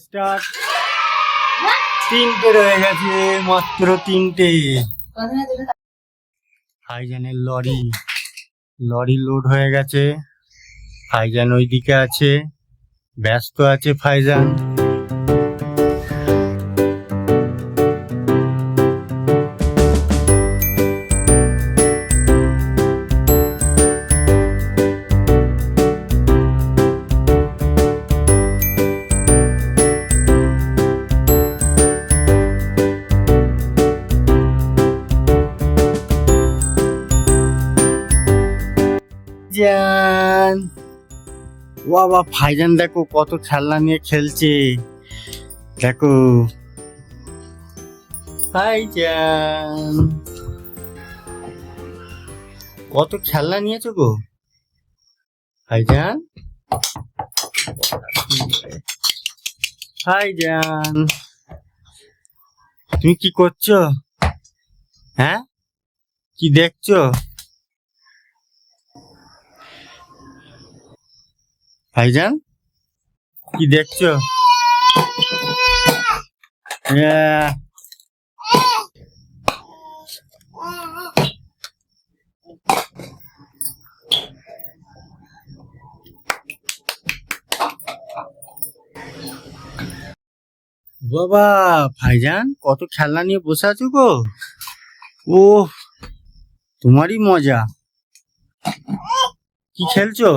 Start. তিনটে রয়ে গেছে, মাত্র তিনটে। ভাইজানের লরি লোড হয়ে গেছে। ভাইজান ওইদিকে আছে, ব্যস্ত আছে ভাইজান। ভাইজান, বাবা ভাইজান দেখো কত খেলনা নিয়ে খেলছে। দেখো ভাইজান কত খেলনা নিয়েছো গো। ভাইজান, ভাইজান তুমি কি করছো? হ্যাঁ, কি দেখছো? ভাইজান কি দেখছো? বাবা ভাইজান কত খেলনা নিয়ে বসে আছো গো। ও তোমারই মজা। কি খেলছো?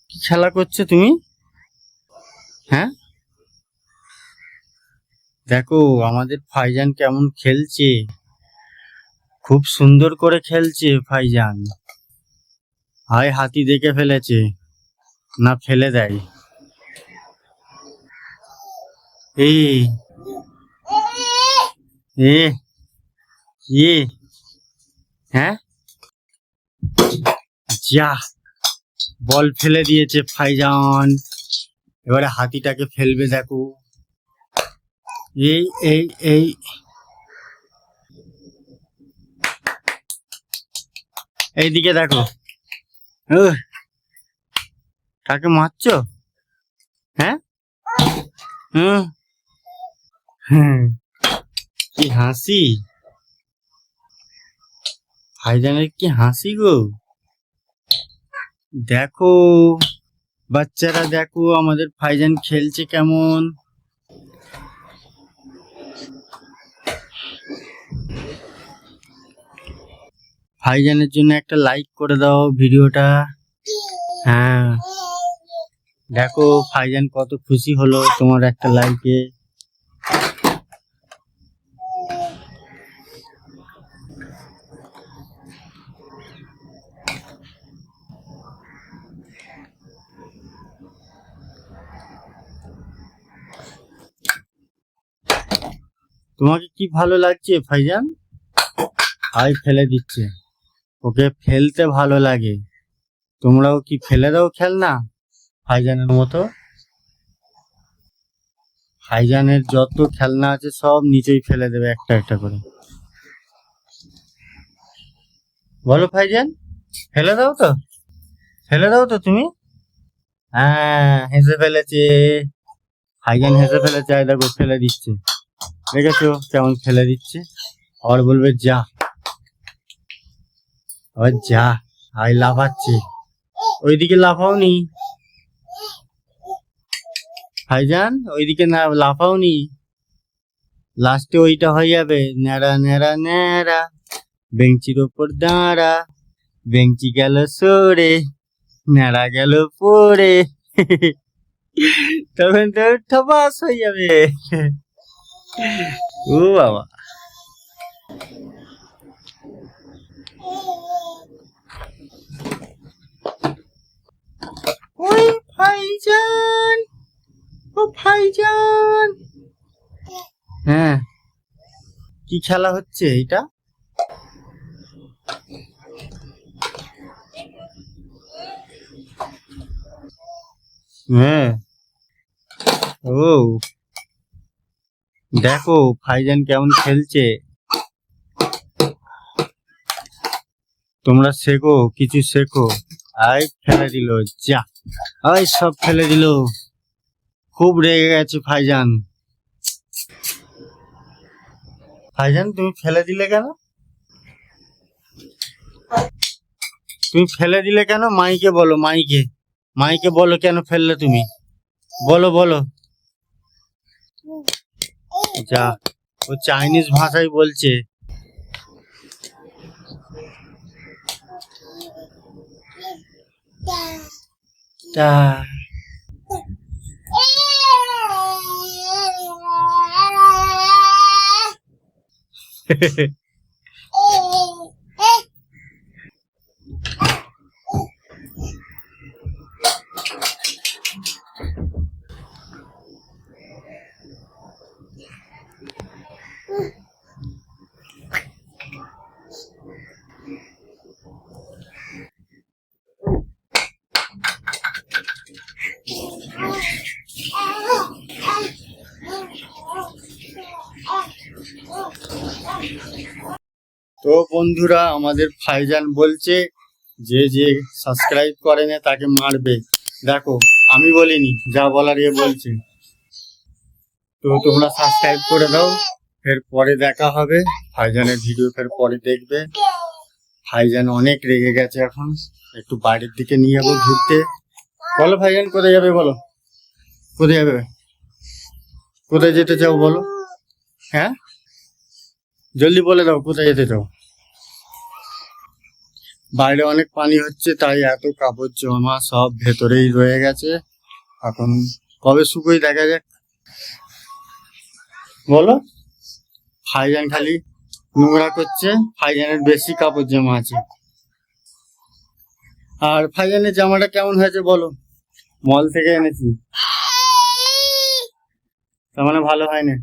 কি খেলা করছো তুমি? হ্যাঁ, দেখো আমাদের ভাইজান কেমন খেলছে, খুব সুন্দর করে খেলছে ভাইজান। হায় হাতি দেখে ফেলেছে, না ফেলে দেয়। এই এ এ হ্যাঁ, যা বল ফেলে দিয়েছে ভাইজান। এবারে হাতিটাকে ফেলবে দেখো। এই এই এই এইদিকে দেখো। কাকে মারছো? হ্যাঁ, কি হাসি ভাইজানের, কি হাসি গো। দেখো বাচ্চারা, দেখো আমাদের ভাইজান খেলছে কেমন। ভাইজানের জন্য একটা লাইক করে দাও ভিডিওটা। হ্যাঁ, দেখো ভাইজান কত খুশি হলো তোমার একটা লাইকে। তোমাকে কি ভালো লাগছে ভাইজান? হাই ফেলে দিচ্ছে, ওকে ফেলতে ভালো লাগে। তোমরাও কি ফেলে দাও খেলনা ভাইজানের মতো? ভাইজানের যত খেলনা আছে সব নিচেই ফেলে দেবে একটা একটা করে। বলো ভাইজান, ফেলে দাও তো, ফেলে দাও তো তুমি। হ্যাঁ, হেসে ফেলেছে ভাইজান, হেসে ফেলেছে। আয় দেখো ফেলে দিচ্ছে, দেখেছো কেমন ফেলে দিচ্ছে। আবার বলবে যা, আবার যা। আয় লাফাচ্ছে, ওইদিকে লাফাওনি ভাইজান, ওইদিকে না লাফাওনি। লাস্টে ওইটা হয়ে যাবে, ন্যাড়া ন্যাড়া ন্যাড়া, বেঞ্চির ওপর দাঁড়া, বেঞ্চি গেল সরে, ন্যাড়া গেল পড়ে। তখন তো ঠপাস হয়ে যাবে। ও বাবা, ওই ভাইজান, ও ভাইজান। হ্যাঁ, কি খেলা হচ্ছে এটা? হ্যাঁ, ও দেখো ভাইজান কেমন খেলছে। তোমরা শেখো, কিছু শেখো। আয় ফেলে দিল, যা, আয় সব ফেলে দিল। খুব রেগে গেছে ভাইজান। ভাইজান তুমি ফেলে দিলে কেন? তুমি ফেলে দিলে কেন? মাইকে বলো, মাইকে মাইকে বলো কেন ফেললে তুমি? বলো বলো। যা, ও চাইনিজ ভাষায় বলছে। তা তো বন্ধুরা, আমাদের ভাইজান বলছে যে যে সাবস্ক্রাইব করে না তাকে মারবে। দেখো, আমি বলিনি, যা বলার এ বলছে। তো তোমরা সাবস্ক্রাইব করে দাও, ফের পরে দেখা হবে। ভাইজানের ভিডিও ফের পরে দেখবে। ভাইজান অনেক রেগে গেছে, এখন একটু বাইরের দিকে নিয়ে যাবো ঘুরতে। বলো ভাইজান কোথায় যাবে? বলো কোথায় যাবে? কোথায় যেতে চাও বলো? হ্যাঁ, জলদি বলে দাও কোথায় যেতে চাও। বাইরে অনেক পানি হচ্ছে, তাই এত কাপড় জমা সব ভেতরেই রয়ে গেছে। এখন কবে শুকোই দেখা যাক। বলো। ভাইজান খালি নোংরা করছে, ভাইজানের বেশি কাপড় জমা আছে। আর ভাইজানের জামাটা কেমন হয়েছে বলো? মল থেকে এনেছি, তার মানে ভালো হয়নি।